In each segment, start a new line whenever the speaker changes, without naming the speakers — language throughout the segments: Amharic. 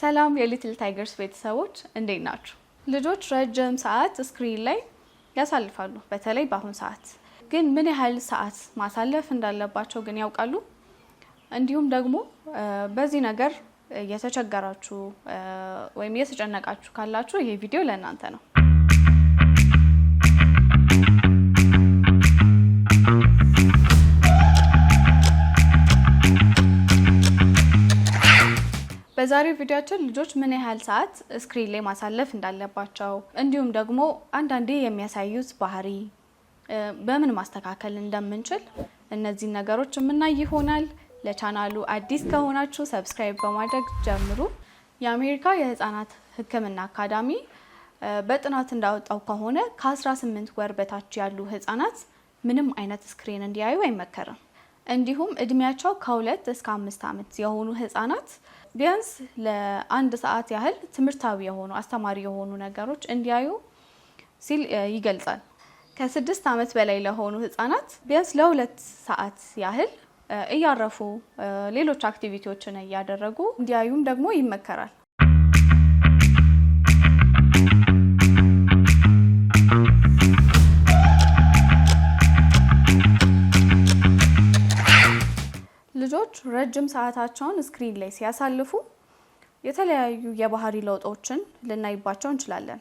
ሰላም የሊትል ታይገርስ ቤተሰቦች እንዴት ናችሁ? ልጆች ረጅም ሰዓት ስክሪን ላይ ያሳልፋሉ። በተለይ በአሁን ሰዓት ግን ምን ያህል ሰዓት ማሳለፍ እንዳለባቸው ግን ያውቃሉ? እንዲሁም ደግሞ በዚህ ነገር የተቸገራችሁ ወይም የተጨነቃችሁ ካላችሁ ይሄ ቪዲዮ ለእናንተ ነው። በዛሬው ቪዲዮአችን ልጆች ምን ያህል ሰዓት ስክሪን ላይ ማሳለፍ እንዳለባቸው እንዲሁም ደግሞ አንዳንዴ የሚያሳዩት ባህሪ በምን ማስተካከል እንደምንችል እነዚህ ነገሮች የምናይ ይሆናል። ለቻናሉ አዲስ ከሆናችሁ ሰብስክራይብ በማድረግ ጀምሩ። የአሜሪካ የህፃናት ሕክምና አካዳሚ በጥናት እንዳወጣው ከሆነ ከ18 ወር በታች ያሉ ህፃናት ምንም አይነት ስክሪን እንዲያዩ አይመከርም። እንዲሁም እድሜያቸው ከ2 እስከ 5 ዓመት የሆኑ ህፃናት ቢያንስ ለ1 ሰዓት ያህል ትምህርታዊ የሆኑ አስተማሪ የሆኑ ነገሮች እንዲያዩ ሲል ይገልጻል። ከ6 ዓመት በላይ ለሆኑ ህፃናት ቢያንስ ለ2 ሰዓት ያህል እያረፉ ሌሎች አክቲቪቲዎችን እያደረጉ እንዲያዩም ደግሞ ይመከራል። ልጆች ረጅም ሰዓታቸውን ስክሪን ላይ ሲያሳልፉ የተለያዩ የባህሪ ለውጦችን ልናይባቸው እንችላለን።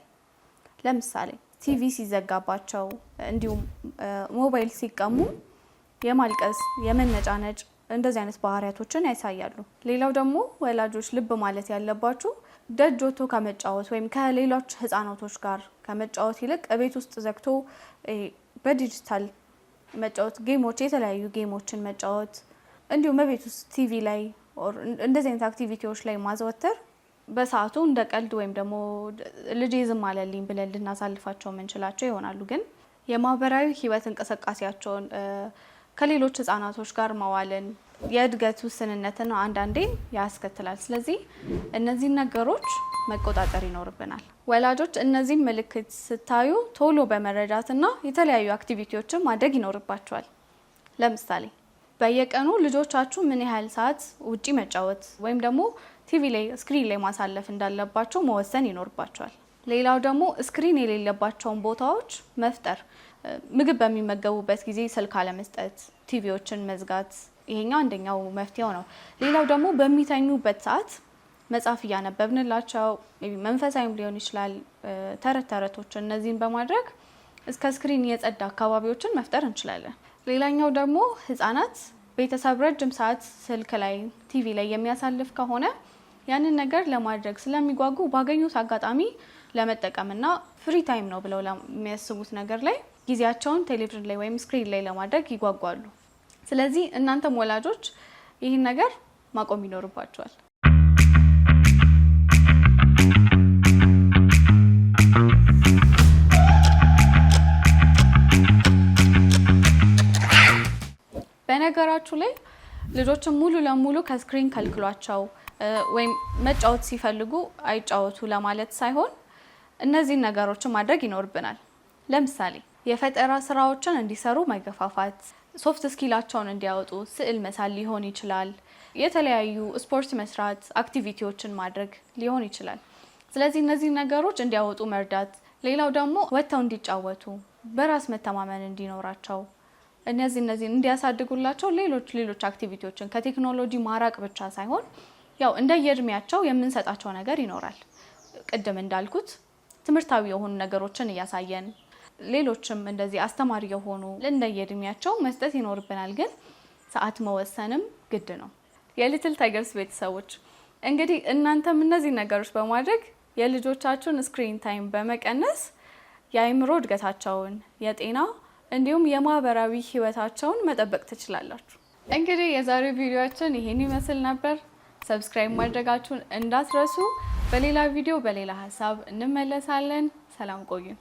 ለምሳሌ ቲቪ ሲዘጋባቸው፣ እንዲሁም ሞባይል ሲቀሙ የማልቀስ፣ የመነጫነጭ እንደዚህ አይነት ባህሪያቶችን ያሳያሉ። ሌላው ደግሞ ወላጆች ልብ ማለት ያለባችሁ ደጅ ወጥቶ ከመጫወት ወይም ከሌሎች ህፃናቶች ጋር ከመጫወት ይልቅ ቤት ውስጥ ዘግቶ በዲጂታል መጫወት፣ ጌሞች፣ የተለያዩ ጌሞችን መጫወት እንዲሁም በቤት ውስጥ ቲቪ ላይ እንደዚህ አይነት አክቲቪቲዎች ላይ ማዘወተር በሰዓቱ እንደ ቀልድ ወይም ደግሞ ልጅ ዝም አለልኝ ብለን ልናሳልፋቸው የምንችላቸው ይሆናሉ። ግን የማህበራዊ ህይወት እንቅስቃሴያቸውን ከሌሎች ህፃናቶች ጋር ማዋልን የእድገት ውስንነትን አንዳንዴ ያስከትላል። ስለዚህ እነዚህን ነገሮች መቆጣጠር ይኖርብናል። ወላጆች እነዚህን ምልክት ስታዩ ቶሎ በመረዳትና የተለያዩ አክቲቪቲዎችን ማድረግ ይኖርባቸዋል። ለምሳሌ በየቀኑ ልጆቻችሁ ምን ያህል ሰዓት ውጪ መጫወት ወይም ደግሞ ቲቪ ላይ ስክሪን ላይ ማሳለፍ እንዳለባቸው መወሰን ይኖርባቸዋል። ሌላው ደግሞ ስክሪን የሌለባቸውን ቦታዎች መፍጠር፣ ምግብ በሚመገቡበት ጊዜ ስልክ አለመስጠት፣ ቲቪዎችን መዝጋት፣ ይሄኛው አንደኛው መፍትሄው ነው። ሌላው ደግሞ በሚተኙበት ሰዓት መጽሐፍ እያነበብንላቸው መንፈሳዊም ሊሆን ይችላል ተረት ተረቶችን እነዚህን በማድረግ እስከ ስክሪን የጸዳ አካባቢዎችን መፍጠር እንችላለን። ሌላኛው ደግሞ ህፃናት ቤተሰብ ረጅም ሰዓት ስልክ ላይ ቲቪ ላይ የሚያሳልፍ ከሆነ ያንን ነገር ለማድረግ ስለሚጓጉ ባገኙት አጋጣሚ ለመጠቀምና ፍሪ ታይም ነው ብለው የሚያስቡት ነገር ላይ ጊዜያቸውን ቴሌቪዥን ላይ ወይም ስክሪን ላይ ለማድረግ ይጓጓሉ። ስለዚህ እናንተም ወላጆች ይህን ነገር ማቆም ይኖርባቸዋል። በነገራችሁ ላይ ልጆችን ሙሉ ለሙሉ ከስክሪን ከልክሏቸው ወይም መጫወት ሲፈልጉ አይጫወቱ ለማለት ሳይሆን እነዚህን ነገሮችን ማድረግ ይኖርብናል። ለምሳሌ የፈጠራ ስራዎችን እንዲሰሩ መገፋፋት፣ ሶፍት ስኪላቸውን እንዲያወጡ ስዕል መሳል ሊሆን ይችላል፣ የተለያዩ ስፖርት መስራት፣ አክቲቪቲዎችን ማድረግ ሊሆን ይችላል። ስለዚህ እነዚህ ነገሮች እንዲያወጡ መርዳት። ሌላው ደግሞ ወጥተው እንዲጫወቱ፣ በራስ መተማመን እንዲኖራቸው እነዚህ እንዲያሳድጉላቸው ሌሎች አክቲቪቲዎችን ከቴክኖሎጂ ማራቅ ብቻ ሳይሆን ያው እንደየእድሜያቸው የምንሰጣቸው ነገር ይኖራል። ቅድም እንዳልኩት ትምህርታዊ የሆኑ ነገሮችን እያሳየን ሌሎችም እንደዚህ አስተማሪ የሆኑ እንደየእድሜያቸው መስጠት ይኖርብናል። ግን ሰዓት መወሰንም ግድ ነው። የሊትል ታይገርስ ቤተሰቦች እንግዲህ እናንተም እነዚህ ነገሮች በማድረግ የልጆቻችሁን ስክሪን ታይም በመቀነስ የአእምሮ እድገታቸውን፣ የጤና እንዲሁም የማህበራዊ ህይወታቸውን መጠበቅ ትችላላችሁ። እንግዲህ የዛሬው ቪዲዮአችን ይሄን ይመስል ነበር። ሰብስክራይብ ማድረጋችሁን እንዳትረሱ። በሌላ ቪዲዮ በሌላ ሀሳብ እንመለሳለን። ሰላም ቆዩን።